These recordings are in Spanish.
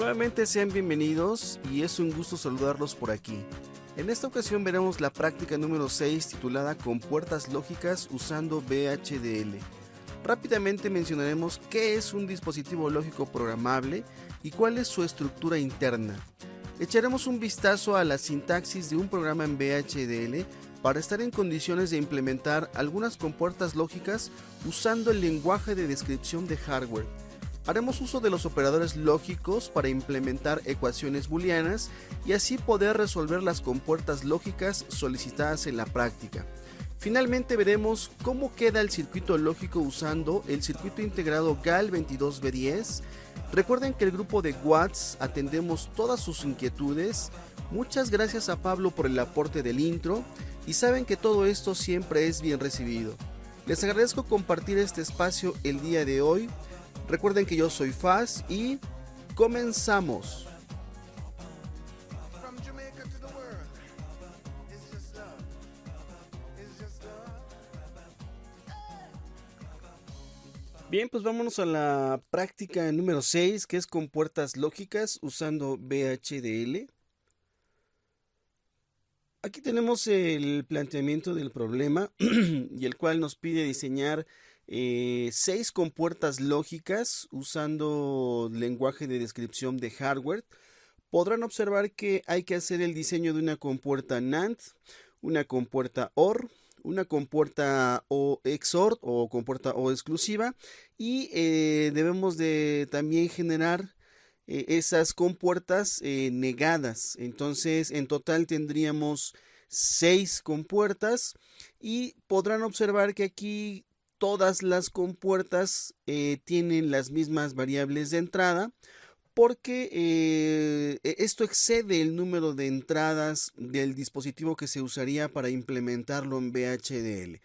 Nuevamente sean bienvenidos y es un gusto saludarlos por aquí. En esta ocasión veremos la práctica número 6 titulada Compuertas lógicas usando VHDL. Rápidamente mencionaremos qué es un dispositivo lógico programable y cuál es su estructura interna. Echaremos un vistazo a la sintaxis de un programa en VHDL para estar en condiciones de implementar algunas compuertas lógicas usando el lenguaje de descripción de hardware. Haremos uso de los operadores lógicos para implementar ecuaciones booleanas y así poder resolver las compuertas lógicas solicitadas en la práctica. Finalmente veremos cómo queda el circuito lógico usando el circuito integrado GAL22B10. Recuerden que el grupo de Watts atendemos todas sus inquietudes. Muchas gracias a Pablo por el aporte del intro y saben que todo esto siempre es bien recibido. Les agradezco compartir este espacio el día de hoy. Recuerden que yo soy Faz y comenzamos. Bien, pues vámonos a la práctica número 6, que es compuertas lógicas usando VHDL. Aquí tenemos el planteamiento del problema y el cual nos pide diseñar 6 compuertas lógicas usando lenguaje de descripción de hardware. Podrán observar que hay que hacer el diseño de una compuerta NAND, una compuerta OR, una compuerta O XOR o compuerta O exclusiva y debemos de también generar esas compuertas negadas. Entonces en total tendríamos 6 compuertas y podrán observar que aquí todas las compuertas tienen las mismas variables de entrada porque esto excede el número de entradas del dispositivo que se usaría para implementarlo en VHDL.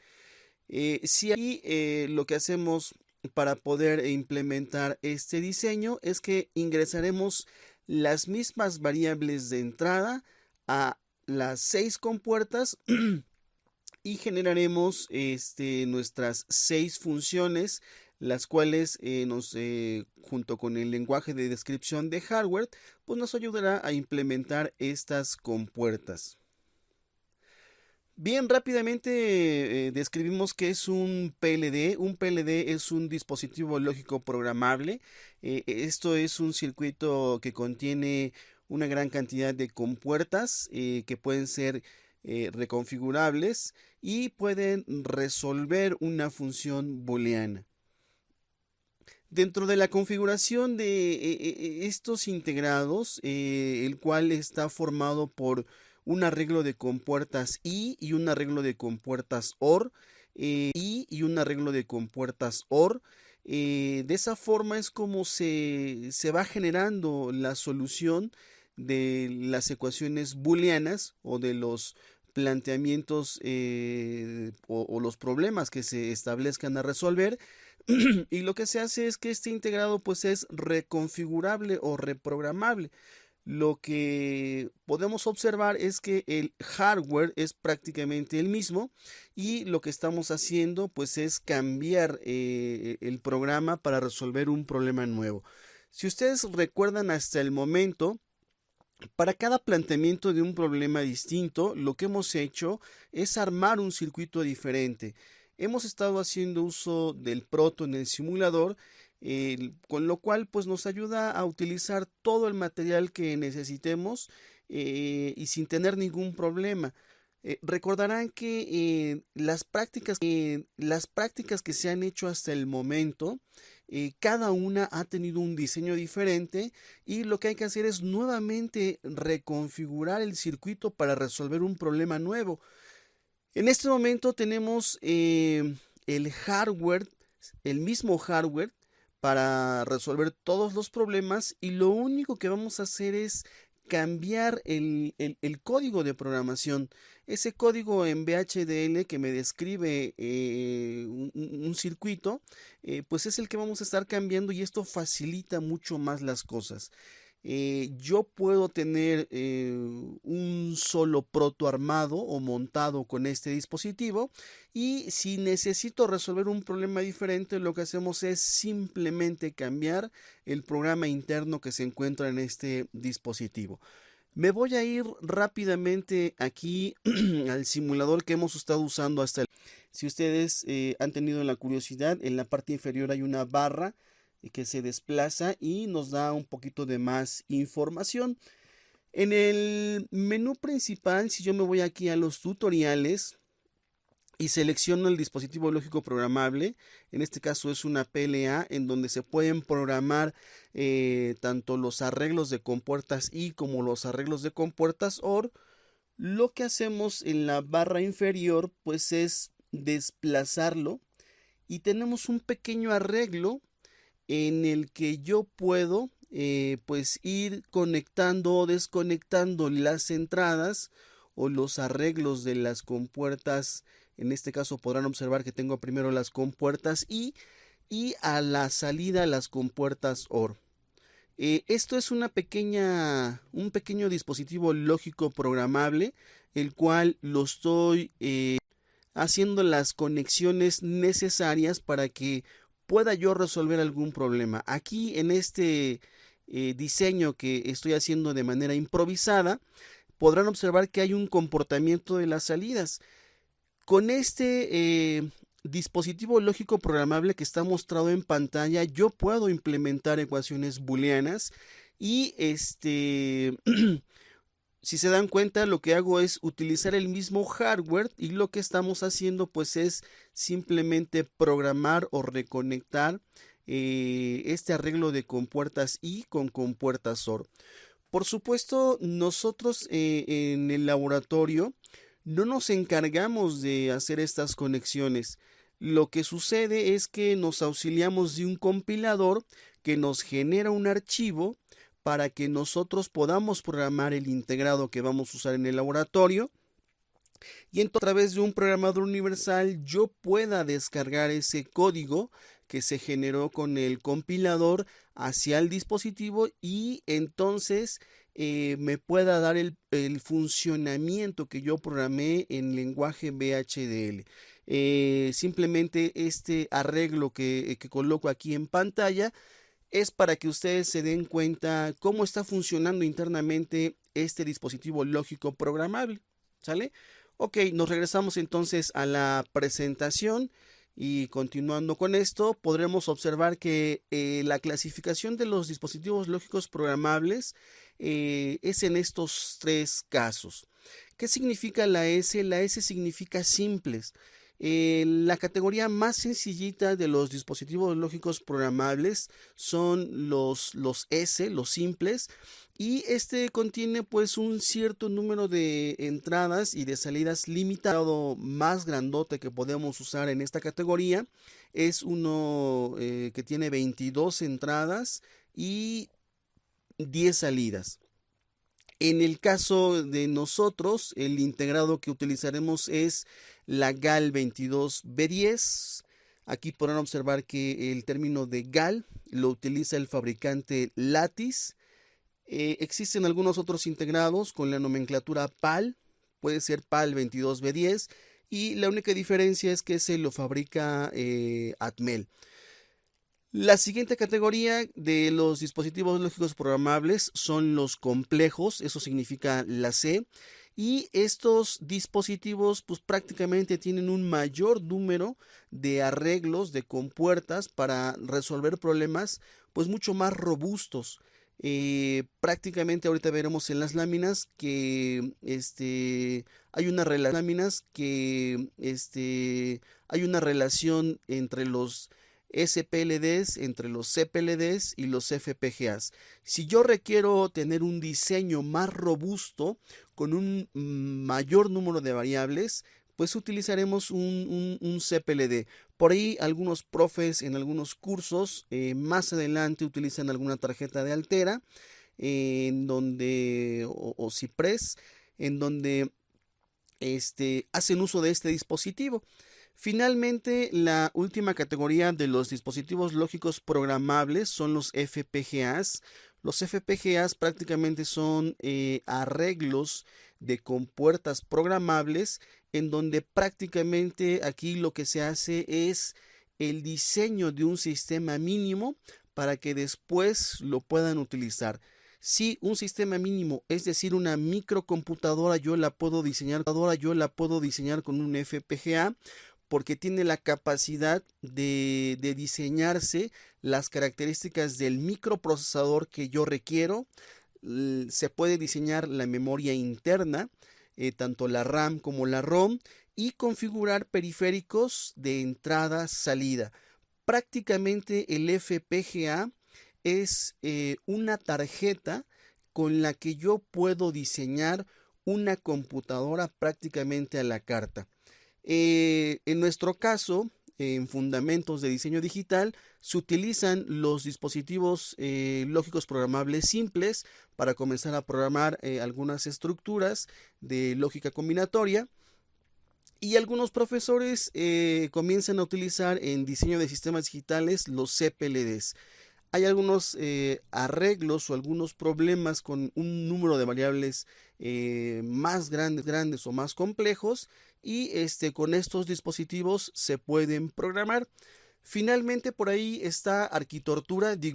Si aquí lo que hacemos para poder implementar este diseño es que ingresaremos las mismas variables de entrada a las 6 compuertas y generaremos nuestras 6 funciones, las cuales junto con el lenguaje de descripción de hardware, pues nos ayudará a implementar estas compuertas. Bien, rápidamente describimos qué es un PLD. Un PLD es un dispositivo lógico programable. Esto es un circuito que contiene una gran cantidad de compuertas que pueden ser reconfigurables y pueden resolver una función booleana. Dentro de la configuración de estos integrados, el cual está formado por un arreglo de compuertas y un arreglo de compuertas OR, y un arreglo de compuertas OR. De esa forma es como se va generando la solución de las ecuaciones booleanas o de los planteamientos o los problemas que se establezcan a resolver. Y lo que se hace es que este integrado pues es reconfigurable o reprogramable. Lo que podemos observar es que el hardware es prácticamente el mismo y lo que estamos haciendo pues es cambiar el programa para resolver un problema nuevo. Si ustedes recuerdan hasta el momento, para cada planteamiento de un problema distinto, lo que hemos hecho es armar un circuito diferente. Hemos estado haciendo uso del proto en el simulador, con lo cual pues nos ayuda a utilizar todo el material que necesitemos y sin tener ningún problema. Recordarán que las prácticas que se han hecho hasta el momento, cada una ha tenido un diseño diferente y lo que hay que hacer es nuevamente reconfigurar el circuito para resolver un problema nuevo. En este momento tenemos el hardware, el mismo hardware para resolver todos los problemas y lo único que vamos a hacer es cambiar el código de programación. Ese código en VHDL que me describe un circuito, pues es el que vamos a estar cambiando y esto facilita mucho más las cosas. Yo puedo tener un solo proto armado o montado con este dispositivo, y si necesito resolver un problema diferente, lo que hacemos es simplemente cambiar el programa interno que se encuentra en este dispositivo. Me voy a ir rápidamente aquí al simulador que hemos estado usando hasta el... Si ustedes han tenido la curiosidad, en la parte inferior hay una barra que se desplaza y nos da un poquito de más información. En el menú principal, si yo me voy aquí a los tutoriales y selecciono el dispositivo lógico programable, en este caso es una PLA, en donde se pueden programar tanto los arreglos de compuertas I como los arreglos de compuertas OR. Lo que hacemos en la barra inferior pues es desplazarlo, y tenemos un pequeño arreglo en el que yo puedo pues ir conectando o desconectando las entradas o los arreglos de las compuertas. En este caso podrán observar que tengo primero las compuertas I y a la salida las compuertas OR. Esto es un pequeño dispositivo lógico programable, el cual lo estoy haciendo las conexiones necesarias para que pueda yo resolver algún problema. Aquí en este diseño que estoy haciendo de manera improvisada, podrán observar que hay un comportamiento de las salidas. Con este dispositivo lógico programable que está mostrado en pantalla, yo puedo implementar ecuaciones booleanas y si se dan cuenta, lo que hago es utilizar el mismo hardware, y lo que estamos haciendo pues es simplemente programar o reconectar este arreglo de compuertas I con compuertas OR. Por supuesto, nosotros en el laboratorio no nos encargamos de hacer estas conexiones. Lo que sucede es que nos auxiliamos de un compilador que nos genera un archivo para que nosotros podamos programar el integrado que vamos a usar en el laboratorio, y entonces a través de un programador universal yo pueda descargar ese código que se generó con el compilador hacia el dispositivo, y entonces me pueda dar el funcionamiento que yo programé en lenguaje VHDL. Simplemente este arreglo que coloco aquí en pantalla es para que ustedes se den cuenta cómo está funcionando internamente este dispositivo lógico programable. ¿Sale? Ok, nos regresamos entonces a la presentación, y continuando con esto podremos observar que la clasificación de los dispositivos lógicos programables es en estos tres casos. ¿Qué significa la S? La S significa simples. La categoría más sencillita de los dispositivos lógicos programables son los S, los simples, y este contiene pues un cierto número de entradas y de salidas limitado. Más grandote que podemos usar en esta categoría es uno que tiene 22 entradas y 10 salidas. En el caso de nosotros, el integrado que utilizaremos es la GAL 22B10. Aquí podrán observar que el término de GAL lo utiliza el fabricante Lattice. Existen algunos otros integrados con la nomenclatura PAL, puede ser PAL 22B10, y la única diferencia es que se lo fabrica Atmel. La siguiente categoría de los dispositivos lógicos programables son los complejos, eso significa la C, y estos dispositivos pues prácticamente tienen un mayor número de arreglos de compuertas para resolver problemas pues mucho más robustos. Prácticamente ahorita veremos en las láminas que hay una relación entre los SPLDs, entre los CPLDs y los FPGAs. Si yo requiero tener un diseño más robusto con un mayor número de variables, pues utilizaremos un CPLD. Por ahí algunos profes en algunos cursos más adelante utilizan alguna tarjeta de Altera en donde, o Cypress, en donde hacen uso de este dispositivo. Finalmente, la última categoría de los dispositivos lógicos programables son los FPGAs. Los FPGAs prácticamente son arreglos de compuertas programables en donde prácticamente aquí lo que se hace es el diseño de un sistema mínimo para que después lo puedan utilizar. Si un sistema mínimo, es decir, una microcomputadora, yo la puedo diseñar con un FPGA porque tiene la capacidad de diseñarse las características del microprocesador que yo requiero. Se puede diseñar la memoria interna, tanto la RAM como la ROM, y configurar periféricos de entrada-salida. Prácticamente el FPGA es una tarjeta con la que yo puedo diseñar una computadora prácticamente a la carta. En nuestro caso, en fundamentos de diseño digital, se utilizan los dispositivos lógicos programables simples para comenzar a programar algunas estructuras de lógica combinatoria. Y algunos profesores comienzan a utilizar en diseño de sistemas digitales los CPLDs. Hay algunos arreglos o algunos problemas con un número de variables más grandes o más complejos, y con estos dispositivos se pueden programar. Finalmente, por ahí está arquitectura de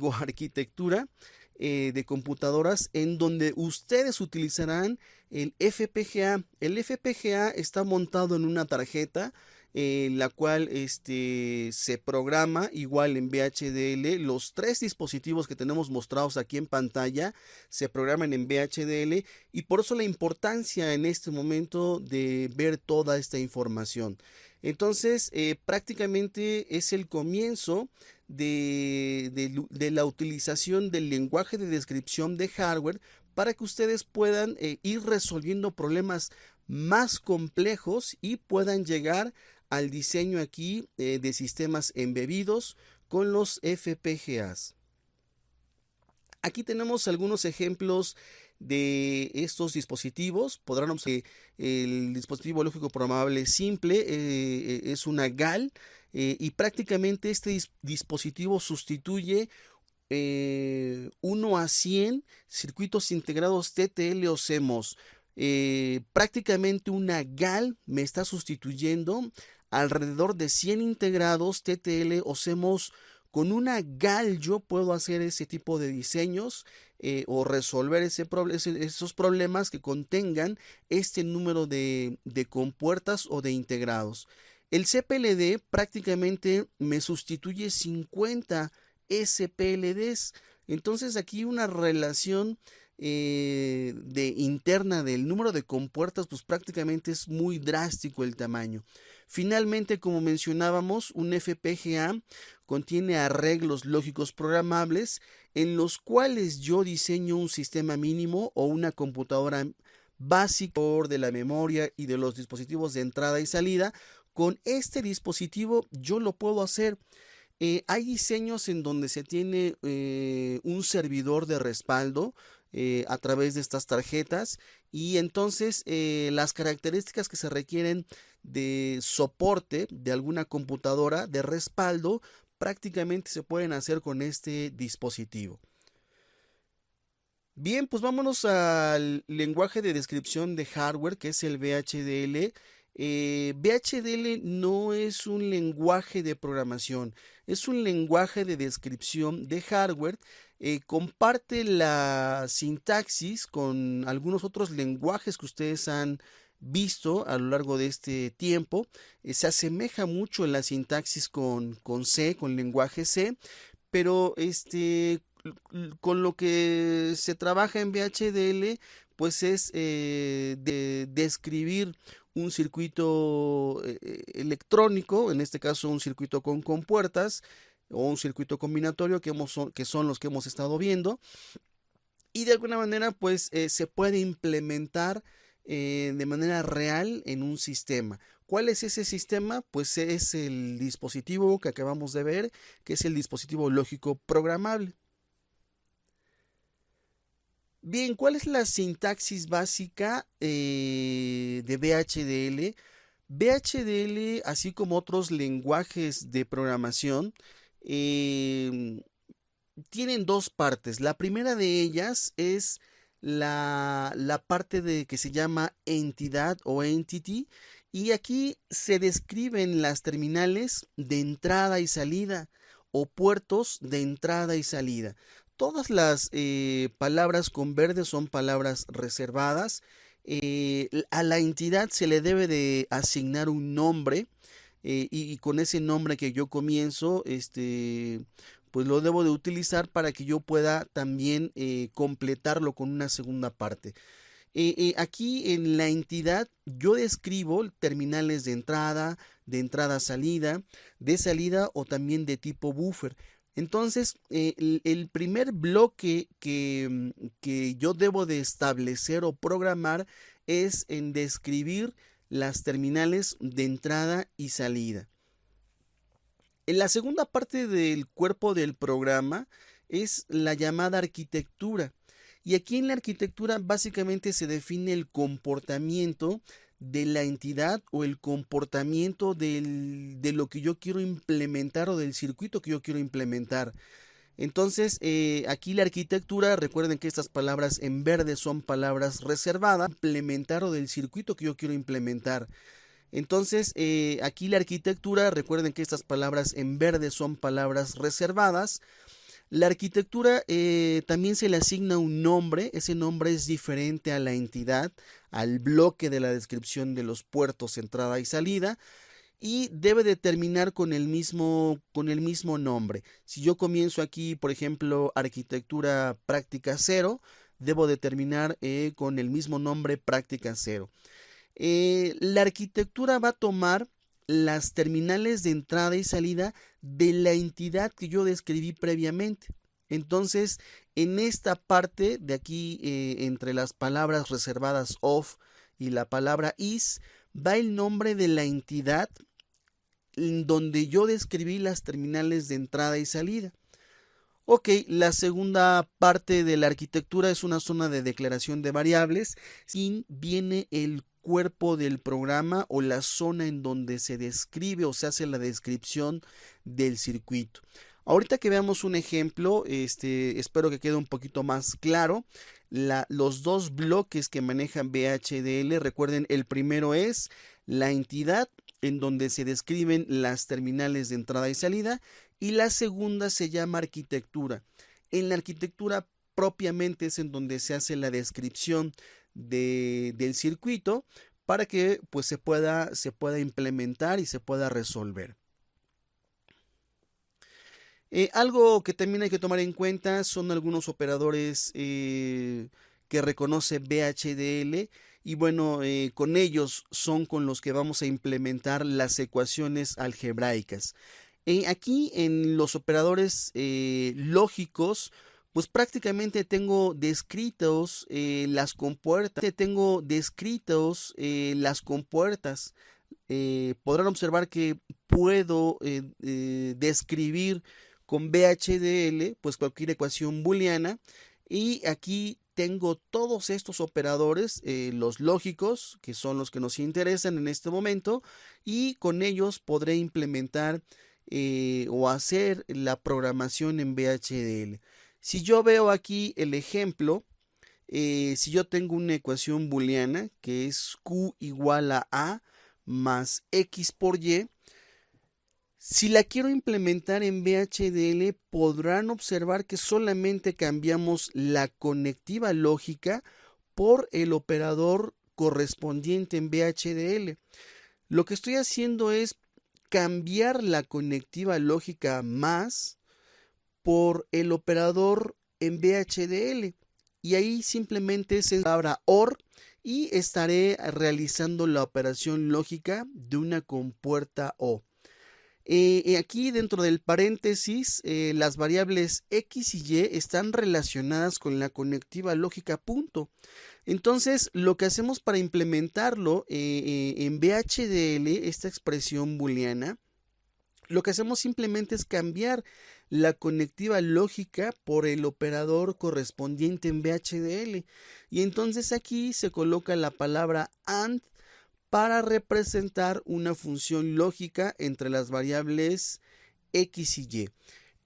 computadoras en donde ustedes utilizarán el FPGA. El FPGA está montado en una tarjeta la cual se programa igual en VHDL. Los tres dispositivos que tenemos mostrados aquí en pantalla se programan en VHDL, y por eso la importancia en este momento de ver toda esta información. Entonces, prácticamente es el comienzo de la utilización del lenguaje de descripción de hardware para que ustedes puedan ir resolviendo problemas más complejos y puedan llegar al diseño aquí de sistemas embebidos con los FPGAs. Aquí tenemos algunos ejemplos de estos dispositivos. Podrán observar que el dispositivo lógico programable simple es una GAL, y prácticamente este dispositivo sustituye 1 a 100 circuitos integrados TTL o CMOS. Prácticamente una GAL me está sustituyendo alrededor de 100 integrados TTL o CMOS. Con una GAL yo puedo hacer ese tipo de diseños o resolver esos problemas que contengan este número de compuertas o de integrados. El CPLD prácticamente me sustituye 50 SPLDs. Entonces aquí una relación interna del número de compuertas, pues prácticamente es muy drástico el tamaño. Finalmente, como mencionábamos, un FPGA contiene arreglos lógicos programables en los cuales yo diseño un sistema mínimo o una computadora básica de la memoria y de los dispositivos de entrada y salida. Con este dispositivo yo lo puedo hacer. Hay diseños en donde se tiene un servidor de respaldo a través de estas tarjetas, y entonces las características que se requieren de soporte de alguna computadora de respaldo prácticamente se pueden hacer con este dispositivo. Bien, pues vámonos al lenguaje de descripción de hardware, que es el VHDL. VHDL no es un lenguaje de programación, es un lenguaje de descripción de hardware. Comparte la sintaxis con algunos otros lenguajes que ustedes han visto a lo largo de este tiempo. Se asemeja mucho en la sintaxis con C, con lenguaje C, pero con lo que se trabaja en VHDL, pues es de describir un circuito electrónico, en este caso un circuito con compuertas o un circuito combinatorio que son los que hemos estado viendo, y de alguna manera pues se puede implementar de manera real en un sistema. ¿Cuál es ese sistema? Pues es el dispositivo que acabamos de ver, que es el dispositivo lógico programable. Bien, ¿cuál es la sintaxis básica de VHDL? VHDL, así como otros lenguajes de programación, tienen dos partes. La primera de ellas es la parte de que se llama entidad o entity, y aquí se describen las terminales de entrada y salida o puertos de entrada y salida. Todas las palabras con verde son palabras reservadas. A la entidad se le debe de asignar un nombre, y con ese nombre que yo comienzo, pues lo debo de utilizar para que yo pueda también completarlo con una segunda parte. Aquí en la entidad yo describo terminales de entrada-salida, de salida o también de tipo buffer. Entonces, el primer bloque que yo debo de establecer o programar es en describir las terminales de entrada y salida. En la segunda parte del cuerpo del programa es la llamada arquitectura. Y aquí en la arquitectura básicamente se define el comportamiento de la entidad o el comportamiento de lo que yo quiero implementar o del circuito que yo quiero implementar. Entonces, aquí la arquitectura, recuerden que estas palabras en verde son palabras reservadas, implementar o del circuito que yo quiero implementar. Entonces, aquí la arquitectura, recuerden que estas palabras en verde son palabras reservadas. La arquitectura también se le asigna un nombre, ese nombre es diferente a la entidad, al bloque de la descripción de los puertos entrada y salida, y debe de terminar con el mismo nombre. Si yo comienzo aquí, por ejemplo, arquitectura práctica 0, debo de terminar con el mismo nombre práctica 0. La arquitectura va a tomar las terminales de entrada y salida de la entidad que yo describí previamente. Entonces, en esta parte de aquí, entre las palabras reservadas of y la palabra is, va el nombre de la entidad en donde yo describí las terminales de entrada y salida. Ok, la segunda parte de la arquitectura es una zona de declaración de variables. Sin viene el cuerpo del programa o la zona en donde se describe o se hace la descripción del circuito. Ahorita que veamos un ejemplo, espero que quede un poquito más claro. Los dos bloques que manejan VHDL, recuerden, el primero es la entidad en donde se describen las terminales de entrada y salida, y la segunda se llama arquitectura. En la arquitectura propiamente es en donde se hace la descripción del circuito para que pues, se pueda implementar y se pueda resolver. Algo que también hay que tomar en cuenta son algunos operadores que reconoce VHDL, y bueno, con ellos son con los que vamos a implementar las ecuaciones algebraicas. Aquí en los operadores lógicos, pues prácticamente tengo descritos las compuertas. Podrán observar que puedo describir con VHDL pues cualquier ecuación booleana, y aquí tengo todos estos operadores, los lógicos, que son los que nos interesan en este momento, y con ellos podré implementar o hacer la programación en VHDL. Si yo veo aquí el ejemplo, si yo tengo una ecuación booleana que es Q igual a más X por Y, si la quiero implementar en VHDL, podrán observar que solamente cambiamos la conectiva lógica por el operador correspondiente en VHDL. Lo que estoy haciendo es cambiar la conectiva lógica más por el operador en VHDL, y ahí simplemente se abra OR y estaré realizando la operación lógica de una compuerta O. Aquí dentro del paréntesis, las variables X y Y están relacionadas con la conectiva lógica punto. Entonces, lo que hacemos para implementarlo en VHDL, esta expresión booleana, lo que hacemos simplemente es cambiar la conectiva lógica por el operador correspondiente en VHDL. Y entonces aquí se coloca la palabra AND para representar una función lógica entre las variables X y Y.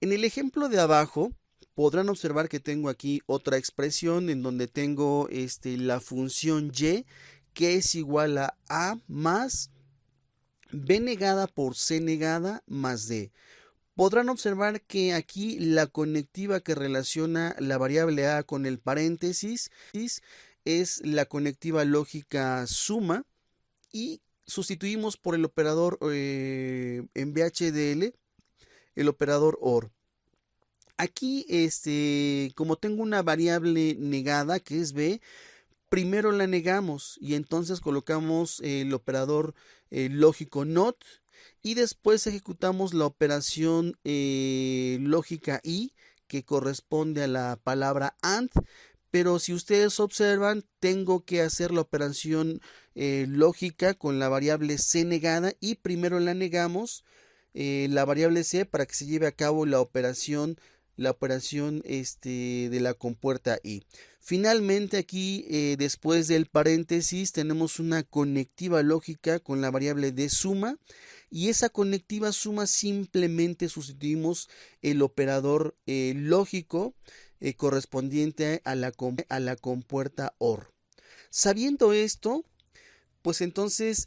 En el ejemplo de abajo podrán observar que tengo aquí otra expresión en donde tengo la función y, que es igual a más b negada por c negada más d. Podrán observar que aquí la conectiva que relaciona la variable a con el paréntesis es la conectiva lógica suma, y sustituimos por el operador en VHDL, el operador OR. Aquí, como tengo una variable negada que es b, primero la negamos y entonces colocamos el operador lógico NOT, y después ejecutamos la operación lógica I, que corresponde a la palabra AND. Pero si ustedes observan, tengo que hacer la operación lógica con la variable c negada, y primero la negamos la variable c para que se lleve a cabo la operación de la compuerta I. Finalmente aquí, después del paréntesis, tenemos una conectiva lógica con la variable de suma, y esa conectiva suma simplemente sustituimos el operador lógico correspondiente a la compuerta OR. Sabiendo esto, pues entonces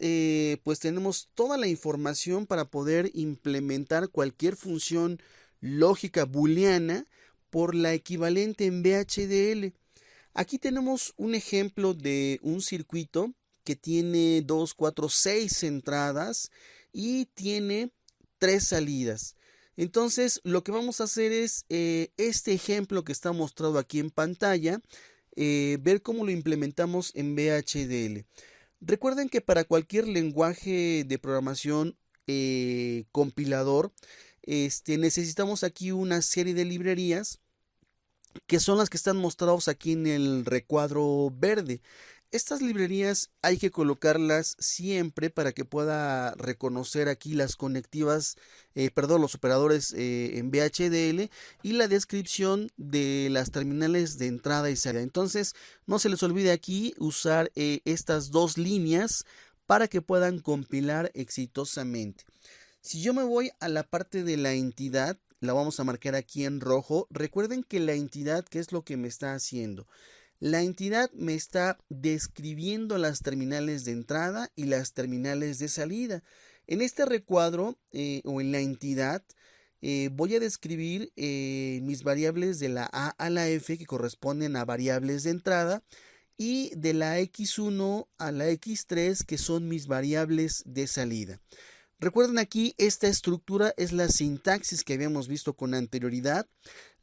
pues tenemos toda la información para poder implementar cualquier función lógica booleana por la equivalente en VHDL. Aquí tenemos un ejemplo de un circuito que tiene 2, 4, 6 entradas y tiene 3 salidas. Entonces lo que vamos a hacer es este ejemplo que está mostrado aquí en pantalla, ver cómo lo implementamos en VHDL. Recuerden que para cualquier lenguaje de programación compilador, necesitamos aquí una serie de librerías que son las que están mostrados aquí en el recuadro verde. Estas librerías hay que colocarlas siempre para que pueda reconocer aquí las conectivas, los operadores en VHDL, y la descripción de las terminales de entrada y salida. Entonces, no se les olvide aquí usar estas dos líneas para que puedan compilar exitosamente. Si yo me voy a la parte de la entidad, la vamos a marcar aquí en rojo. Recuerden que la entidad, ¿qué es lo que me está haciendo? La entidad me está describiendo las terminales de entrada y las terminales de salida. En este recuadro o en la entidad voy a describir mis variables de la A a la F, que corresponden a variables de entrada, y de la X1 a la X3, que son mis variables de salida. Recuerden aquí, esta estructura es la sintaxis que habíamos visto con anterioridad.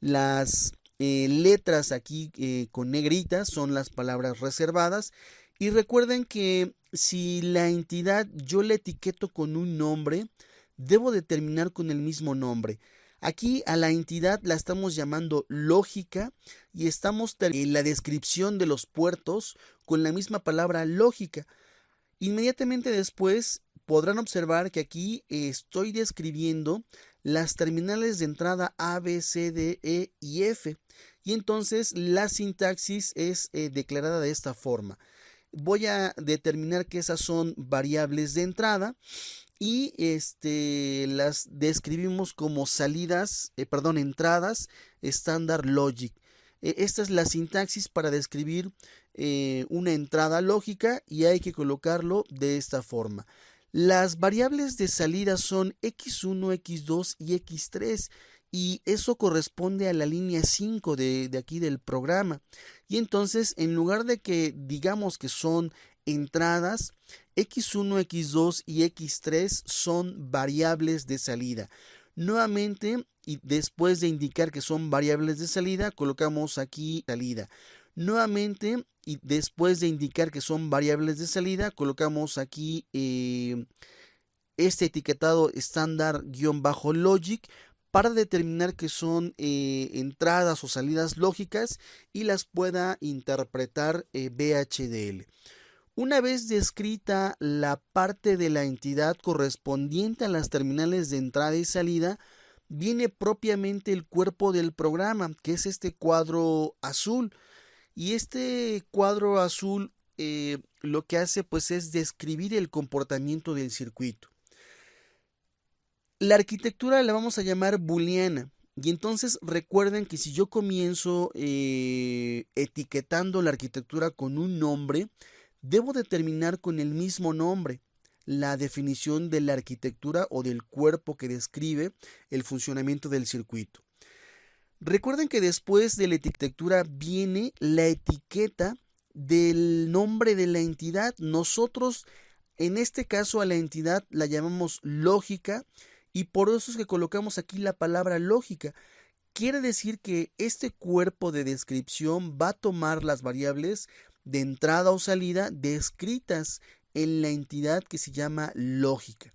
Las letras aquí con negritas son las palabras reservadas, y recuerden que si la entidad yo la etiqueto con un nombre, debo de terminar con el mismo nombre. Aquí a la entidad la estamos llamando lógica, y estamos en la descripción de los puertos con la misma palabra lógica. Inmediatamente después podrán observar que aquí estoy describiendo las terminales de entrada A, B, C, D, E y F, y entonces la sintaxis es declarada de esta forma. Voy a determinar que esas son variables de entrada, y las describimos como entradas standard logic. Esta es la sintaxis para describir una entrada lógica, y hay que colocarlo de esta forma. Las variables de salida son X1, X2 y X3, y eso corresponde a la línea 5 de aquí del programa. Y entonces, en lugar de que digamos que son entradas, X1, X2 y X3 son variables de salida. Nuevamente, y después de indicar que son variables de salida, colocamos aquí salida. Nuevamente, y después de indicar que son variables de salida, colocamos aquí este etiquetado estándar-logic para determinar que son entradas o salidas lógicas y las pueda interpretar VHDL. Una vez descrita la parte de la entidad correspondiente a las terminales de entrada y salida, viene propiamente el cuerpo del programa, que es este cuadro azul. Y este cuadro azul lo que hace pues es describir el comportamiento del circuito. La arquitectura la vamos a llamar booleana. Y entonces recuerden que si yo comienzo etiquetando la arquitectura con un nombre, debo determinar con el mismo nombre la definición de la arquitectura o del cuerpo que describe el funcionamiento del circuito. Recuerden que después de la arquitectura viene la etiqueta del nombre de la entidad. Nosotros, en este caso, a la entidad la llamamos lógica y por eso es que colocamos aquí la palabra lógica. Quiere decir que este cuerpo de descripción va a tomar las variables de entrada o salida descritas en la entidad que se llama lógica.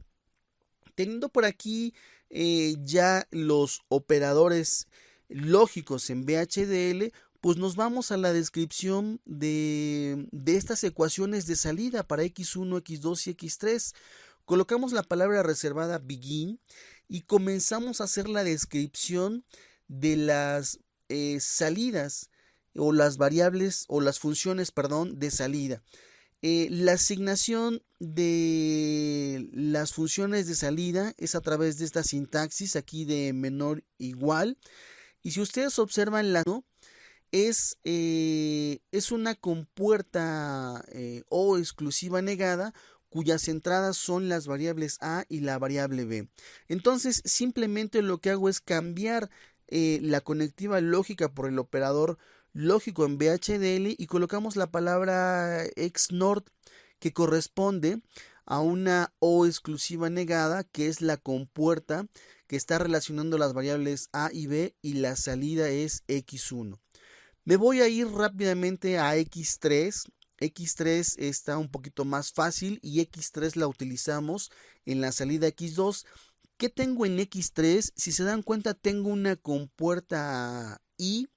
Teniendo por aquí ya los operadores lógicos en VHDL, pues nos vamos a la descripción de estas ecuaciones de salida para x1, x2 y x3. Colocamos la palabra reservada begin y comenzamos a hacer la descripción de las salidas o las variables o las funciones, perdón, de salida. La asignación de las funciones de salida es a través de esta sintaxis aquí de menor igual. Y si ustedes observan la no, es una compuerta o exclusiva negada cuyas entradas son las variables A y la variable B. Entonces simplemente lo que hago es cambiar la conectiva lógica por el operador lógico en VHDL y colocamos la palabra XNOR que corresponde a una O exclusiva negada que es la compuerta que está relacionando las variables A y B y la salida es X1. Me voy a ir rápidamente a X3. X3 está un poquito más fácil y X3 la utilizamos en la salida X2. ¿Qué tengo en X3? Si se dan cuenta, tengo una compuerta I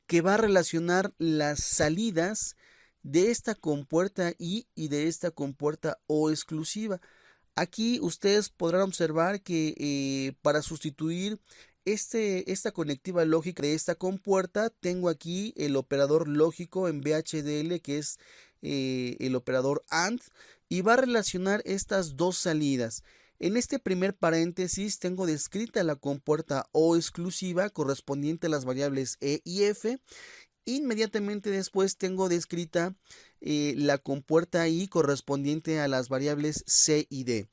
que va a relacionar las salidas de esta compuerta I y de esta compuerta O exclusiva. Aquí ustedes podrán observar que para sustituir esta conectiva lógica de esta compuerta, tengo aquí el operador lógico en VHDL que es el operador AND y va a relacionar estas dos salidas. En este primer paréntesis tengo descrita la compuerta O exclusiva correspondiente a las variables E y F. Inmediatamente después tengo descrita la compuerta I correspondiente a las variables C y D.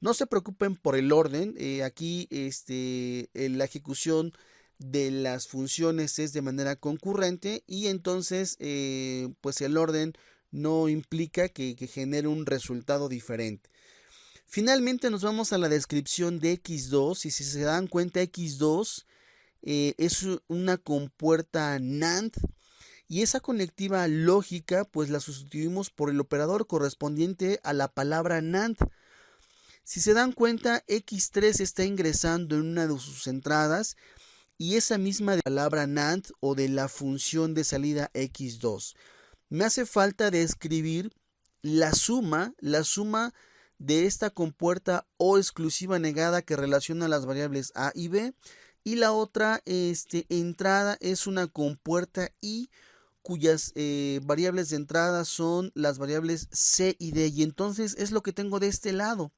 No se preocupen por el orden, aquí la ejecución de las funciones es de manera concurrente y entonces pues el orden no implica que genere un resultado diferente. Finalmente nos vamos a la descripción de X2 y si se dan cuenta X2 es una compuerta NAND y esa conectiva lógica pues la sustituimos por el operador correspondiente a la palabra NAND. Si se dan cuenta X3 está ingresando en una de sus entradas y esa misma palabra NAND o de la función de salida X2. Me hace falta describir la suma de esta compuerta O exclusiva negada que relaciona las variables A y B y la otra entrada es una compuerta I cuyas variables de entrada son las variables C y D y entonces es lo que tengo de este lado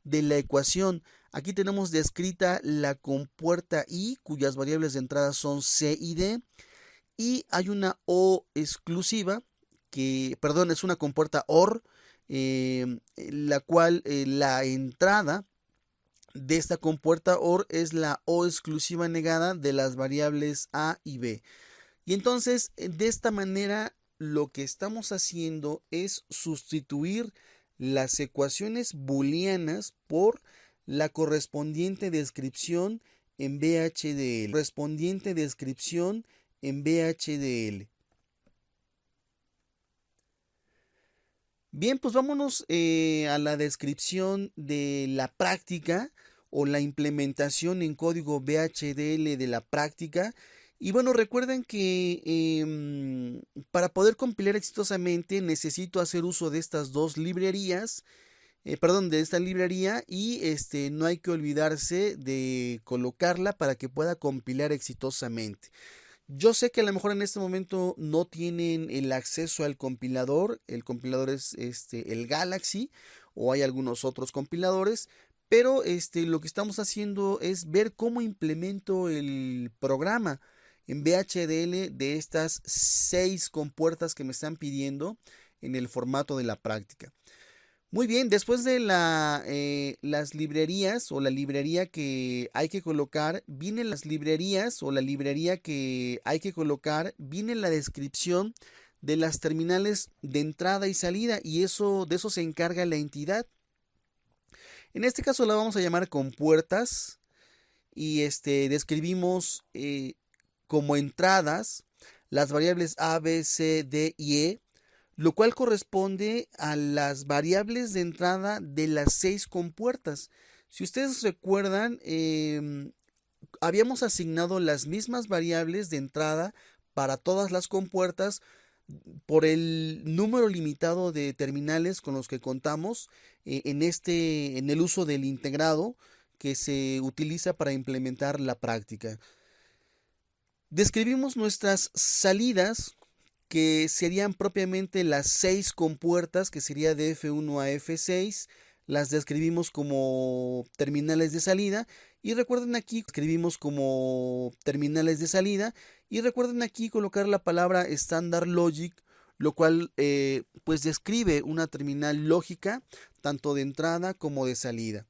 de la ecuación. Aquí tenemos descrita la compuerta I cuyas variables de entrada son C y D y hay una O exclusiva es una compuerta OR la cual la entrada de esta compuerta OR es la O exclusiva negada de las variables A y B. Y entonces, de esta manera, lo que estamos haciendo es sustituir las ecuaciones booleanas por la correspondiente descripción en VHDL. Correspondiente descripción en VHDL. Bien, pues vámonos a la descripción de la práctica o la implementación en código VHDL de la práctica. Y bueno, recuerden que para poder compilar exitosamente necesito hacer uso de estas dos librerías, de esta librería y no hay que olvidarse de colocarla para que pueda compilar exitosamente. Yo sé que a lo mejor en este momento no tienen el acceso al compilador. El compilador es el Galaxy o hay algunos otros compiladores, pero lo que estamos haciendo es ver cómo implemento el programa en VHDL de estas 6 compuertas que me están pidiendo en el formato de la práctica. Muy bien, después de las librerías o la librería que hay que colocar, vienen las librerías o la librería que hay que colocar, viene la descripción de las terminales de entrada y salida, y de eso se encarga la entidad. En este caso la vamos a llamar compuertas y describimos como entradas las variables A, B, C, D y E, lo cual corresponde a las variables de entrada de las 6 compuertas. Si ustedes recuerdan, habíamos asignado las mismas variables de entrada para todas las compuertas por el número limitado de terminales con los que contamos en el uso del integrado que se utiliza para implementar la práctica. Describimos nuestras salidas, que serían propiamente las 6 compuertas, que sería de F1 a F6, las describimos como terminales de salida, y recuerden aquí, escribimos como terminales de salida, y recuerden aquí colocar la palabra Standard Logic, lo cual pues describe una terminal lógica, tanto de entrada como de salida.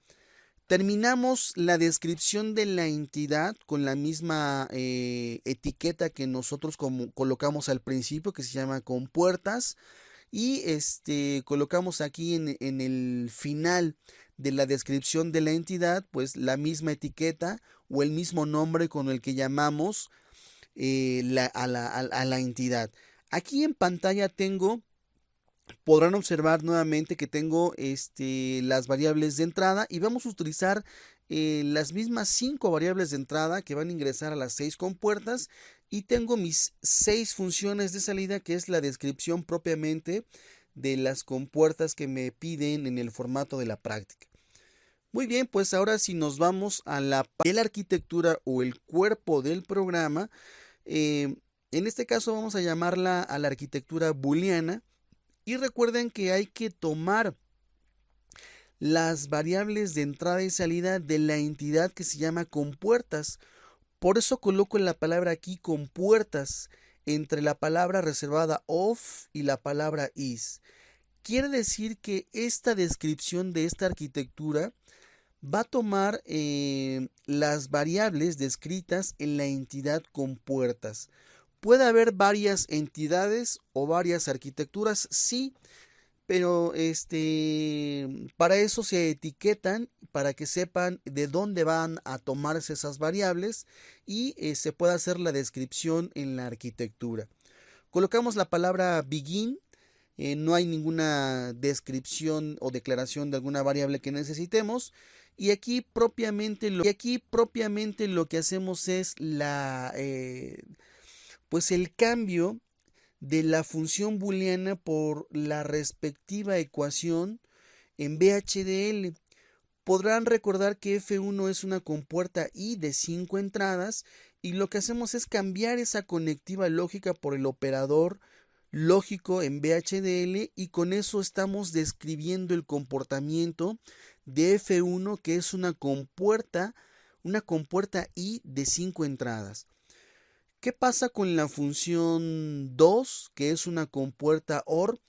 Terminamos la descripción de la entidad con la misma etiqueta que nosotros colocamos al principio, que se llama compuertas, y colocamos aquí en el final de la descripción de la entidad pues la misma etiqueta o el mismo nombre con el que llamamos a la entidad. Aquí en pantalla podrán observar nuevamente que tengo las variables de entrada, y vamos a utilizar las mismas 5 variables de entrada que van a ingresar a las 6 compuertas, y tengo mis 6 funciones de salida, que es la descripción propiamente de las compuertas que me piden en el formato de la práctica. Muy bien, pues ahora si nos vamos a la arquitectura o el cuerpo del programa, en este caso vamos a llamarla a la arquitectura booleana. Y recuerden que hay que tomar las variables de entrada y salida de la entidad que se llama compuertas. Por eso coloco la palabra aquí compuertas entre la palabra reservada of y la palabra is. Quiere decir que esta descripción de esta arquitectura va a tomar las variables descritas en la entidad compuertas. Puede haber varias entidades o varias arquitecturas, sí, pero para eso se etiquetan, para que sepan de dónde van a tomarse esas variables, y se puede hacer la descripción en la arquitectura. Colocamos la palabra begin, no hay ninguna descripción o declaración de alguna variable que necesitemos, y aquí propiamente lo que hacemos es pues el cambio de la función booleana por la respectiva ecuación en VHDL. Podrán recordar que F1 es una compuerta I de 5 entradas, y lo que hacemos es cambiar esa conectiva lógica por el operador lógico en VHDL, y con eso estamos describiendo el comportamiento de F1, que es una compuerta I de 5 entradas. ¿Qué pasa con la función 2, que es una compuerta OR?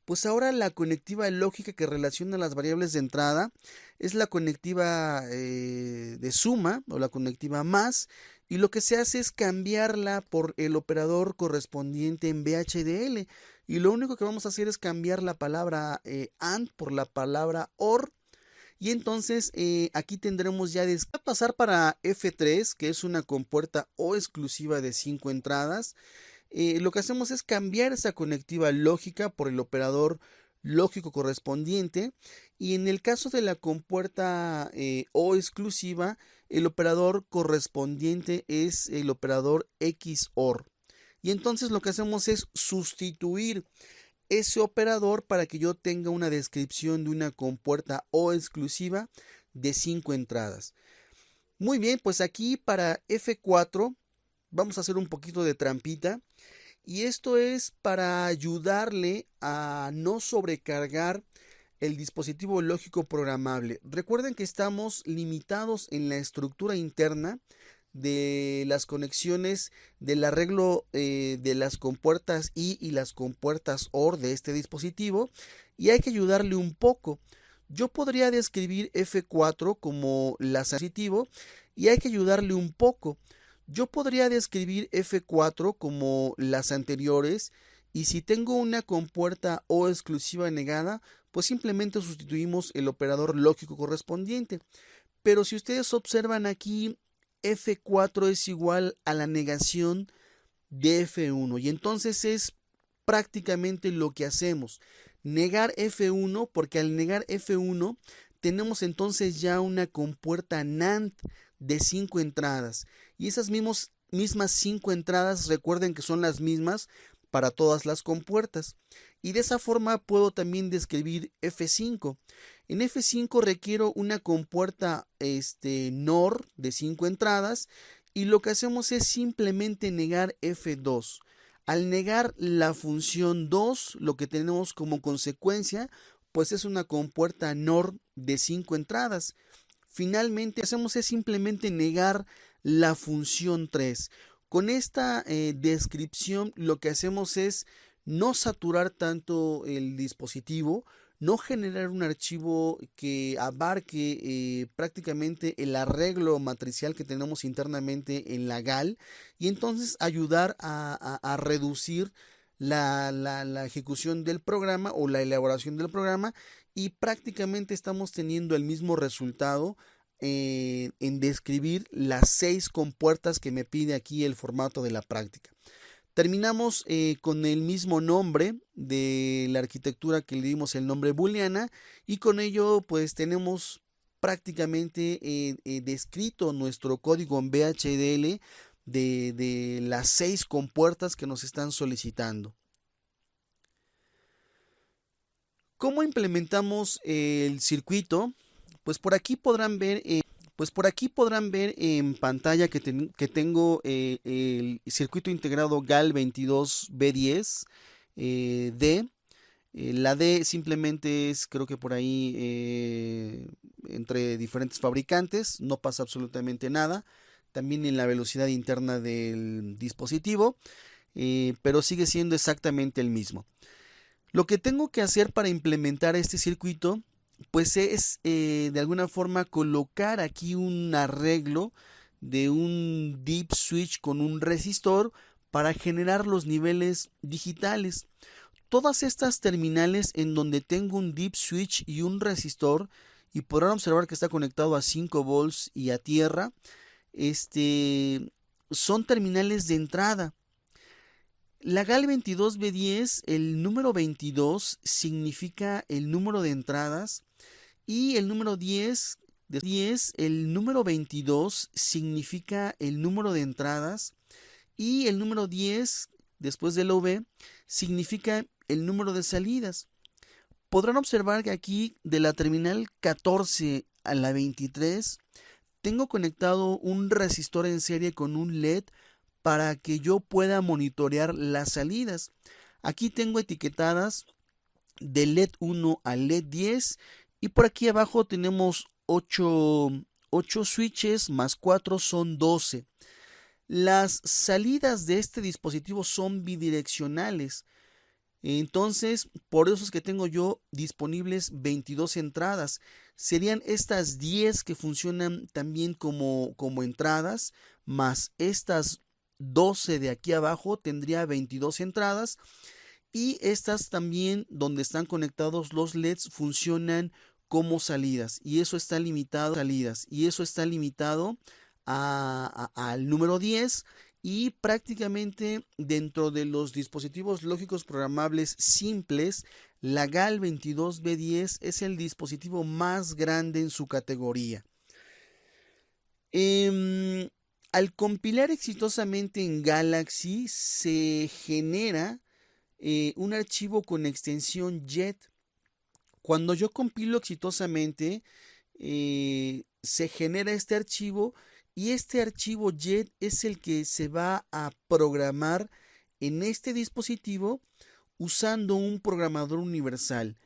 Pues ahora la conectiva lógica que relaciona las variables de entrada es la conectiva de suma o la conectiva más, y lo que se hace es cambiarla por el operador correspondiente en VHDL, y lo único que vamos a hacer es cambiar la palabra AND por la palabra OR. Y entonces aquí tendremos ya pasar para F3, que es una compuerta O exclusiva de 5 entradas. Lo que hacemos es cambiar esa conectiva lógica por el operador lógico correspondiente, y en el caso de la compuerta O exclusiva, el operador correspondiente es el operador XOR. Y entonces lo que hacemos es sustituir ese operador para que yo tenga una descripción de una compuerta O exclusiva de 5 entradas. Muy bien, pues aquí para F4 vamos a hacer un poquito de trampita, y esto es para ayudarle a no sobrecargar el dispositivo lógico programable. Recuerden que estamos limitados en la estructura interna de las conexiones del arreglo de las compuertas y las compuertas OR de este dispositivo, y hay que ayudarle un poco. Yo podría describir F4 como la dispositivo y hay que ayudarle un poco. Yo podría describir F4 como las anteriores, y si tengo una compuerta O exclusiva negada, pues simplemente sustituimos el operador lógico correspondiente. Pero si ustedes observan aquí, F4 es igual a la negación de F1, y entonces es prácticamente lo que hacemos, negar F1, porque al negar F1 tenemos entonces ya una compuerta NAND de 5 entradas, y esas mismas 5 entradas, recuerden que son las mismas para todas las compuertas, y de esa forma puedo también describir F5. En F5 requiero una compuerta NOR de 5 entradas, y lo que hacemos es simplemente negar F2. Al negar la función 2, lo que tenemos como consecuencia, pues es una compuerta NOR de 5 entradas. Finalmente, lo que hacemos es simplemente negar la función 3. Con esta descripción, lo que hacemos es no saturar tanto el dispositivo, no generar un archivo que abarque prácticamente el arreglo matricial que tenemos internamente en la GAL, y entonces ayudar a reducir la ejecución del programa o la elaboración del programa, y prácticamente estamos teniendo el mismo resultado en describir las 6 compuertas que me pide aquí el formato de la práctica. Terminamos con el mismo nombre de la arquitectura que le dimos el nombre booleana, y con ello pues tenemos prácticamente descrito nuestro código en VHDL de las 6 compuertas que nos están solicitando. ¿Cómo implementamos el circuito? Pues por aquí podrán ver en pantalla que tengo el circuito integrado GAL 22B10 D. La D simplemente es, creo que por ahí, entre diferentes fabricantes, no pasa absolutamente nada. También en la velocidad interna del dispositivo, pero sigue siendo exactamente el mismo. Lo que tengo que hacer para implementar este circuito, pues es de alguna forma colocar aquí un arreglo de un deep switch con un resistor para generar los niveles digitales. Todas estas terminales en donde tengo un deep switch y un resistor, y podrán observar que está conectado a 5 volts y a tierra, son terminales de entrada. La GAL 22B10, el número 22 significa el número de entradas, y el número 10, el número 22 significa el número de entradas, y el número 10 después del OV significa el número de salidas. Podrán observar que aquí de la terminal 14 a la 23 tengo conectado un resistor en serie con un LED para que yo pueda monitorear las salidas. Aquí tengo etiquetadas de LED 1 a LED 10, y por aquí abajo tenemos 8 switches más 4 son 12. Las salidas de este dispositivo son bidireccionales, entonces por eso es que tengo yo disponibles 22 entradas. Serían estas 10 que funcionan también como entradas, más estas 12 de aquí abajo, tendría 22 entradas, y estas también donde están conectados los LEDs funcionan como salidas, y eso está limitado al número 10. Y prácticamente dentro de los dispositivos lógicos programables simples, la GAL 22B10 es el dispositivo más grande en su categoría. Al compilar exitosamente en Galaxy, se genera un archivo con extensión JET. Cuando yo compilo exitosamente, se genera este archivo, y este archivo JET es el que se va a programar en este dispositivo usando un programador universal.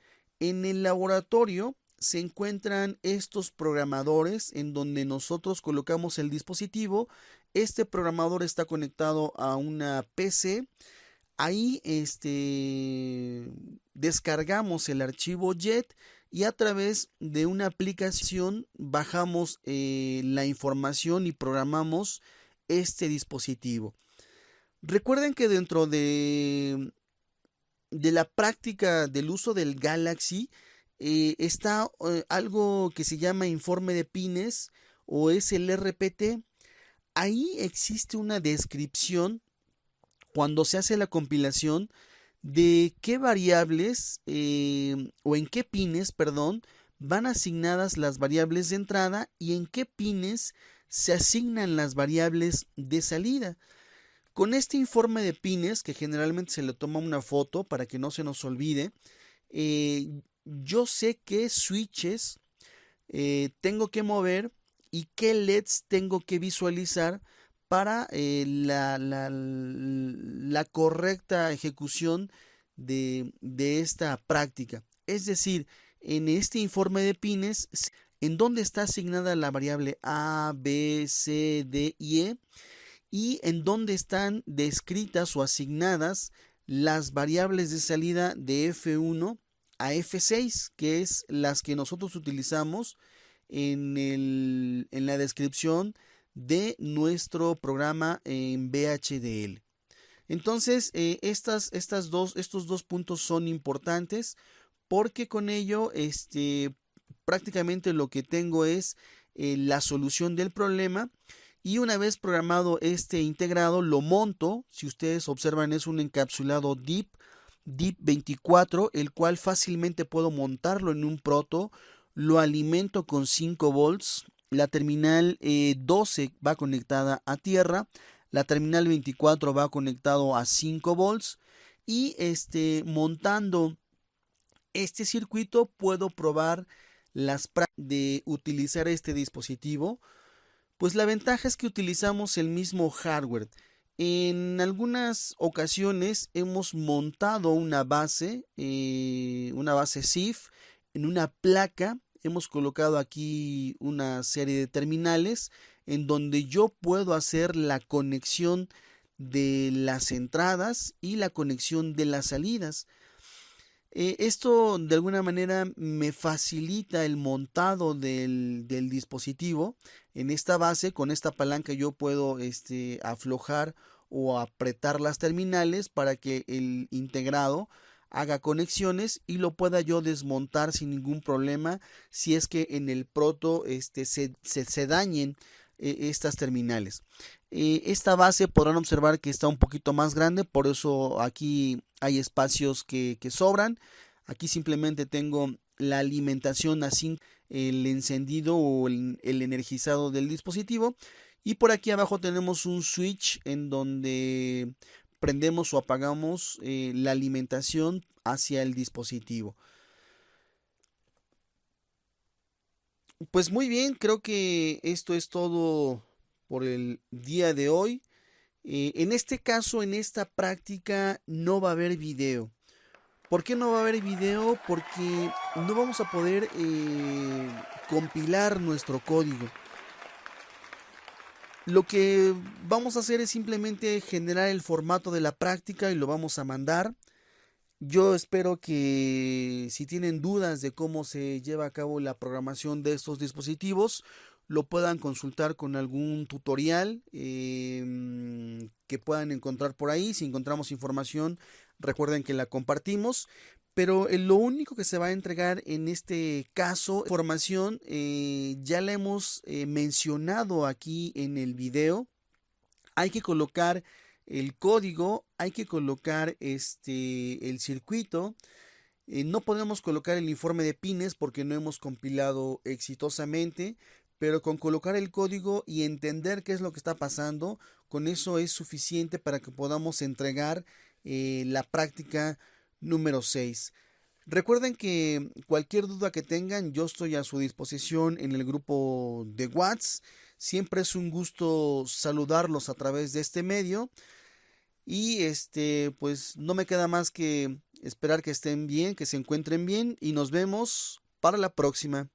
En el laboratorio se encuentran estos programadores en donde nosotros colocamos el dispositivo. Este programador está conectado a una PC. Ahí descargamos el archivo JET y a través de una aplicación bajamos la información y programamos este dispositivo. Recuerden que dentro de la práctica del uso del Galaxy está algo que se llama informe de pines o es el RPT. Ahí existe una descripción cuando se hace la compilación de qué variables o en qué pines, perdón, van asignadas las variables de entrada y en qué pines se asignan las variables de salida. Con este informe de pines, que generalmente se le toma una foto para que no se nos olvide, yo sé qué switches tengo que mover y qué LEDs tengo que visualizar para la correcta ejecución de esta práctica. Es decir, en este informe de pines, en dónde está asignada la variable A, B, C, D y E, y en dónde están descritas o asignadas las variables de salida de F1 a F6, que es las que nosotros utilizamos en la descripción de nuestro programa en VHDL. Entonces, estos dos puntos son importantes porque con ello prácticamente lo que tengo es la solución del problema. Y una vez programado este integrado, lo monto. Si ustedes observan, es un encapsulado DIP24, el cual fácilmente puedo montarlo en un proto. Lo alimento con 5 volts. La terminal 12 va conectada a tierra. La terminal 24 va conectado a 5 volts. Y montando este circuito puedo probar las prácticas de utilizar este dispositivo. Pues la ventaja es que utilizamos el mismo hardware. En algunas ocasiones hemos montado una base SIF en una placa. Hemos colocado aquí una serie de terminales en donde yo puedo hacer la conexión de las entradas y la conexión de las salidas. Esto de alguna manera me facilita el montado del dispositivo. En esta base, con esta palanca yo puedo aflojar o apretar las terminales para que el integrado haga conexiones y lo pueda yo desmontar sin ningún problema si es que en el proto se dañen estas terminales. Esta base podrán observar que está un poquito más grande, por eso aquí hay espacios que sobran. Aquí simplemente tengo la alimentación así, el encendido o el energizado del dispositivo. Y por aquí abajo tenemos un switch en donde prendemos o apagamos la alimentación hacia el dispositivo. Pues muy bien, creo que esto es todo por el día de hoy. En este caso, en esta práctica, no va a haber video. ¿Por qué no va a haber video? Porque no vamos a poder compilar nuestro código. Lo que vamos a hacer es simplemente generar el formato de la práctica y lo vamos a mandar. Yo espero que si tienen dudas de cómo se lleva a cabo la programación de estos dispositivos, lo puedan consultar con algún tutorial que puedan encontrar por ahí. Si encontramos información, recuerden que la compartimos. Pero lo único que se va a entregar en este caso, información, ya la hemos mencionado aquí en el video. Hay que colocar el código, hay que colocar el circuito. No podemos colocar el informe de pines porque no hemos compilado exitosamente, pero con colocar el código y entender qué es lo que está pasando, con eso es suficiente para que podamos entregar la práctica número 6. Recuerden que cualquier duda que tengan, yo estoy a su disposición en el grupo de WhatsApp. Siempre es un gusto saludarlos a través de este medio. Y pues no me queda más que esperar que estén bien, que se encuentren bien y nos vemos para la próxima.